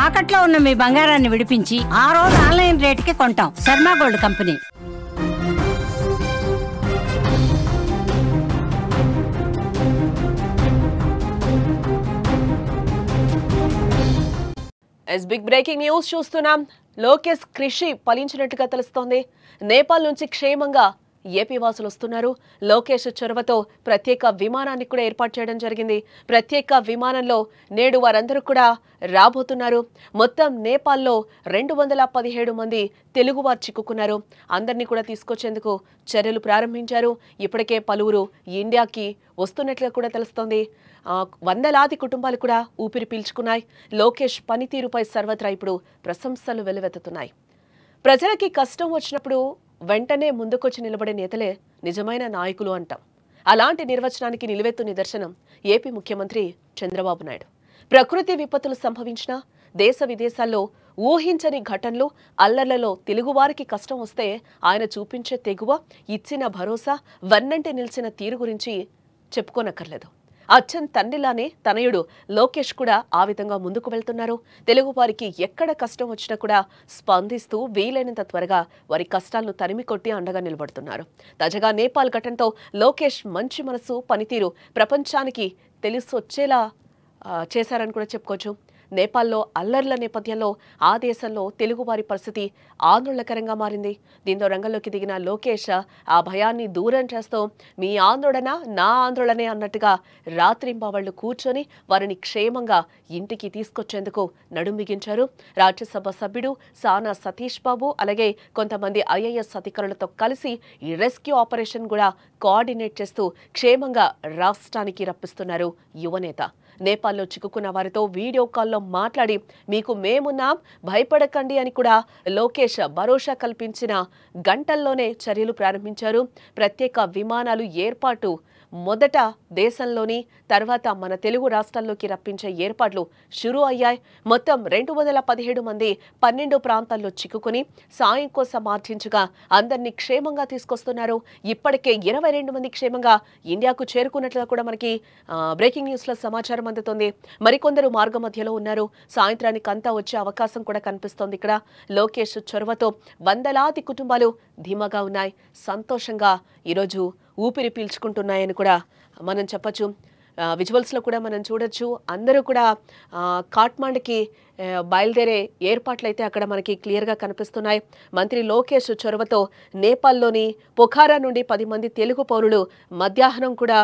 తాకట్లో ఉన్న మీ బంగారాన్ని విడిపించి ఆ రోజు ఆన్లైన్ రేటుకి కొంటాం. Sharma gold company. Big breaking news చూస్తున్నాం. లోకేష్ కృషి ఫలించినట్టుగా తెలుస్తోంది. నేపాల్ నుంచి క్షేమంగా ఏపీ వాసులు వస్తున్నారు. లోకేష్ చొరవతో ప్రత్యేక విమానాన్ని కూడా ఏర్పాటు చేయడం జరిగింది. ప్రత్యేక విమానంలో నేడు వారందరూ కూడా రాబోతున్నారు. మొత్తం నేపాల్లో 217 మంది తెలుగువారు చిక్కుకున్నారు. అందరినీ కూడా తీసుకొచ్చేందుకు చర్యలు ప్రారంభించారు. ఇప్పటికే పలువురు ఇండియాకి వస్తున్నట్లుగా కూడా తెలుస్తోంది. వందలాది కుటుంబాలు కూడా ఊపిరి పీల్చుకున్నాయి. లోకేష్ పనితీరుపై సర్వత్రా ఇప్పుడు ప్రశంసలు వెల్లువెత్తుతున్నాయి. ప్రజలకి కష్టం వచ్చినప్పుడు వెంటనే ముందుకొచ్చి నిలబడే నేతలే నిజమైన నాయకులు అంటాం. అలాంటి నిర్వచనానికి నిలువెత్తు నిదర్శనం ఏపీ ముఖ్యమంత్రి చంద్రబాబు నాయుడు. ప్రకృతి విపత్తులు సంభవించినా, దేశ విదేశాల్లో ఊహించని ఘటనలు, అల్లర్లలో తెలుగువారికి కష్టం వస్తే ఆయన చూపించే తెగువ, ఇచ్చిన భరోసా, వన్నంటి నిలిచిన తీరు గురించి చెప్పుకోనక్కర్లేదు. అచ్చన్ తండ్రిలానే తనయుడు లోకేష్ కూడా ఆ విధంగా ముందుకు వెళ్తున్నారు. తెలుగు వారికి ఎక్కడ కష్టం వచ్చినా కూడా స్పందిస్తూ వీలైనంత త్వరగా వారి కష్టాలను తరిమి కొట్టి అండగా నిలబడుతున్నారు. తాజాగా నేపాల్ ఘటనతో లోకేష్ మంచి మనసు, పనితీరు ప్రపంచానికి తెలిసొచ్చేలా చేశారని కూడా చెప్పుకోవచ్చు. నేపాల్లో అల్లర్ల నేపథ్యంలో ఆ దేశంలో తెలుగువారి పరిస్థితి ఆందోళనకరంగా మారింది. దీంతో రంగంలోకి దిగిన లోకేష్ ఆ భయాన్ని దూరం చేస్తూ మీ ఆందోళన నా ఆందోళనే అన్నట్టుగా రాత్రింబవళ్లు కూర్చొని వారిని క్షేమంగా ఇంటికి తీసుకొచ్చేందుకు నడుం బిగించారు. రాజ్యసభ సభ్యుడు సానా సతీష్ బాబు అలాగే కొంతమంది ఐఏఎస్ అధికారులతో కలిసి ఈ రెస్క్యూ ఆపరేషన్ కూడా కోఆర్డినేట్ చేస్తూ క్షేమంగా రాష్ట్రానికి రప్పిస్తున్నారు యువనేత. నేపాల్లో చిక్కుకున్న వారితో వీడియో కాల్లో మాట్లాడి మీకు మేమున్నాం, భయపడకండి అని కూడా లోకేష్ భరోసా కల్పించిన గంటల్లోనే చర్యలు ప్రారంభించారు. ప్రత్యేక విమానాలు ఏర్పాటు మొదట దేశంలోని తర్వాత మన తెలుగు రాష్ట్రాల్లోకి రప్పించే ఏర్పాట్లు షురూ అయ్యాయి. మొత్తం 217 మంది 12 ప్రాంతాల్లో చిక్కుకుని సాయం కోసం ఆర్జించగా అందరినీ క్షేమంగా తీసుకొస్తున్నారు. ఇప్పటికే 22 మంది క్షేమంగా ఇండియాకు చేరుకున్నట్లుగా కూడా మనకి బ్రేకింగ్ న్యూస్ లో సమాచారం అందుతుంది. మరికొందరు మార్గ మధ్యలో ఉన్నారు. సాయంత్రానికి అంతా వచ్చే అవకాశం కూడా కనిపిస్తోంది. ఇక్కడ లోకేష్ చొరవతో వందలాది కుటుంబాలు ధీమాగా ఉన్నాయి, సంతోషంగా ఈరోజు ఊపిరి పీల్చుకుంటున్నాయని కూడా మనం చెప్పచ్చు. విజువల్స్లో కూడా మనం చూడొచ్చు. అందరూ కూడా కాట్మాండ్కి బయలుదేరే ఏర్పాట్లు అయితే అక్కడ మనకి క్లియర్గా కనిపిస్తున్నాయి. మంత్రి లోకేష్ చొరవతో నేపాల్లోని పొఖారా నుండి 10 మంది తెలుగు పౌరులు మధ్యాహ్నం కూడా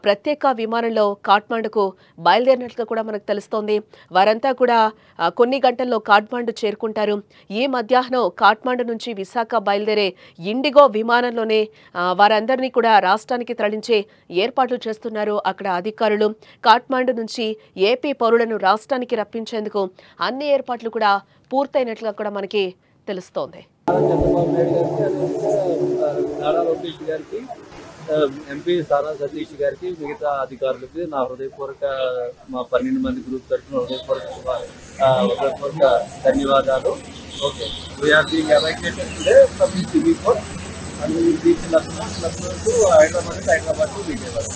ప్రత్యేక విమానంలో కాట్మాండ్కు బయలుదేరినట్లుగా కూడా మనకు తెలుస్తోంది. వారంతా కూడా కొన్ని గంటల్లో కాట్మాండ్ చేరుకుంటారు. ఈ మధ్యాహ్నం కాట్మాండ్ నుంచి విశాఖ బయలుదేరే ఇండిగో విమానంలోనే వారందరినీ కూడా రాష్ట్రానికి తరలించే ఏర్పాట్లు చేస్తున్నారు అక్కడ అధికారులు. కాట్మాండ్ నుంచి ఏపీ పౌరులను రాష్ట్రానికి రప్పించేందుకు అన్ని ఏర్పాట్లు కూడా పూర్తయినట్లుగా కూడా మనకి తెలుస్తోంది. ఎంపీ సానా సతీష్ గారికి, మిగతా అధికారులకి నా హృదయపూర్వక మా 12 మంది గ్రూప్ తరఫున హృదయపూర్వక ధన్యవాదాలు. Okay, we're being evacuated today from Simikot and will reach Lucknow to Hyderabad to Vijayawada.